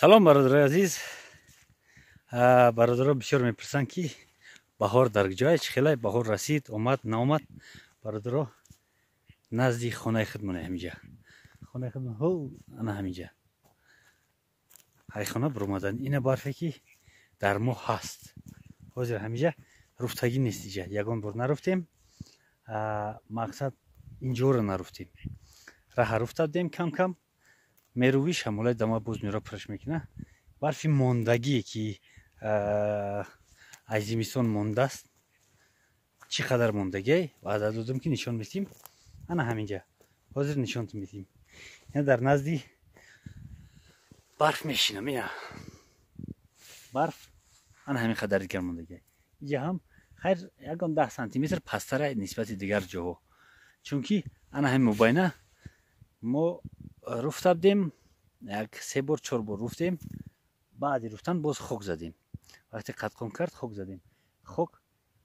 سلام برادرای عزیز. برادرها بسیار میپرسند که بهار در کجای خیلی بهار رسید اومد نامد. برادرها نزدیک خانه خودمون همینجا خانه خودمون هو انا همینجا های خانه برآمدن. این برفی که در ماه هست حاضر همینجا رفتگی نیست. اینجا یگان بار نرفتیم. مقصد اینجا رو نرفتیم. راه رفتادیم کم کم میرویش همولای دما بوز میرا پرش میکنه. برفی موندگی که از زمستان مونده است. چی قدر موندگی و عدد دادم که نشان میدیم. انا همینجا حاضر نشان میدیم. یعنی در نزدی برف میشینم. اینا برف انا همین قدر دیگر موندگی. اینجا هم خیر یکم 10 سانتی متر پستره نسبت دیگر جاها. چونکی انا همین مبینه ما رفتیم یک 3 بار 4 بار رفتیم. بعد رفتن باز خوک زدیم. وقتی قطعم کرد خوک زدیم. خوک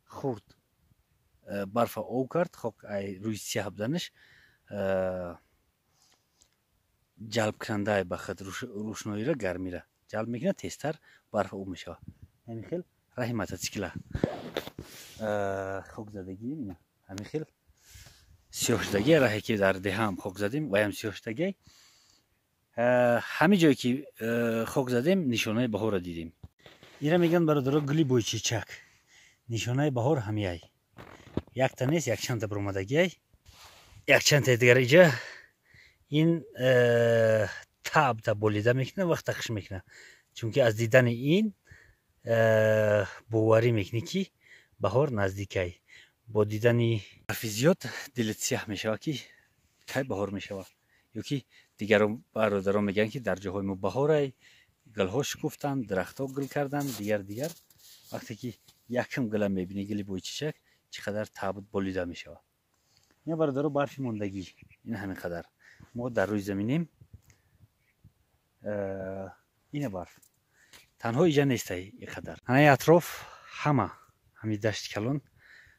خورد برف او کرد. خوک روی سیاه بدنش جلب کننده به خود روشنایی را گرمی را جلب میکنه. تیزتر برف او میشه. همین خیل راه موتورسیکل خوک زدگی اینه. همین خیل سیاهشدگی راهی که در ده هم خوک زدیم و هم سیاهشدگی همه جایی که خوک زدیم نشانه بهار را دیدیم. اینا میگن برادرها گلی بوی چیچک نشانه بهار همیای. یک تا نیست یک چند تا برآمدگی. یک چند تا دیگر اینجا این تاب تا بولیده میکنه وقت خش میکنه. چونکه از دیدن این باوری میکنی که بهار نزدیکه. با دیدن برف زیاد دلت سیاه میشه که کی بهار میشه. یا که دیگر برادران میگن که در جاهای ما بهاره. گلها شکفتن، درختها گل کردن. دیگر وقتی که یکم گل میبینی گلی بوی چیچک چقدر تابت بولیده میشه. این برادرها برفی موندگی این همین قدر. ما در روی زمینیم. این برف تنها اینجا نیست این قدر. همه اطراف همین دشت کلان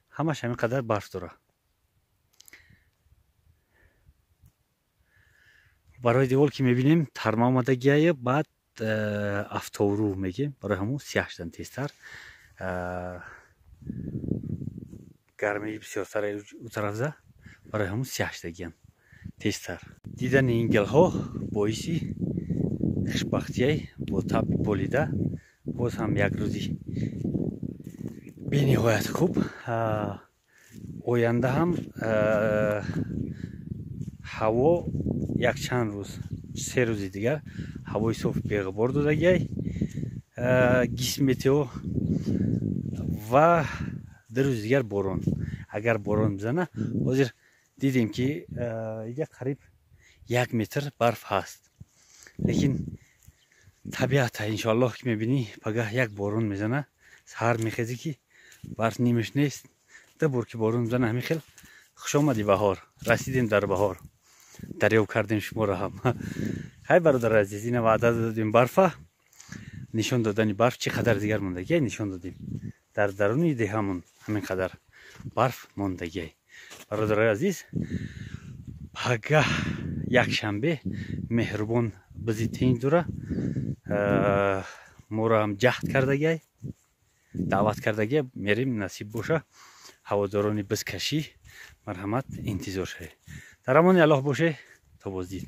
همش همین قدر برف داره. برای دیوال که میبینیم ترما آمدگیه. بعد افتورو میگیم برای همون سیاه شدن تیزتر. گرمی بسیارتر او طرف زه برای همون سیاه شدگیان تیزتر. دیدن این گل ها باعثی خوشبختی با تاب بولیده. باز هم یک روزی بی نهایت خوب. آینده هم هوا یک چند روز 3 روز دیگر هوای صاف بیغبار دادگی. گیسمتیو و 2 روز دیگر باران. اگر باران بزنه حاضر دیدیم که اینجا قریب 1 متر برف هست. لیکن طبیعت انشالله که میبینی پگاه یک باران میزنه سحر میخیزی که برف نیمش نیست. 2 بار که باران بزنه همین خیل خوش آمدی بهار. رسیدیم در بهار. دریاب کردیم شما را هم. های برادر عزیز این وعده دادیم برف. نشان دادن برف چقدر دیگر موندگی نشان دادیم. در درون ده همون همین قدر برف موندگی. برادر عزیز پگاه یک شنبه مهربان بزیتین دوره ما را هم جهد کردگی دعوت کردگی میریم نصیب باشه. هوادارانی بزکشی مرحمت انتظار شه. در امان الله باشه تا بازدید.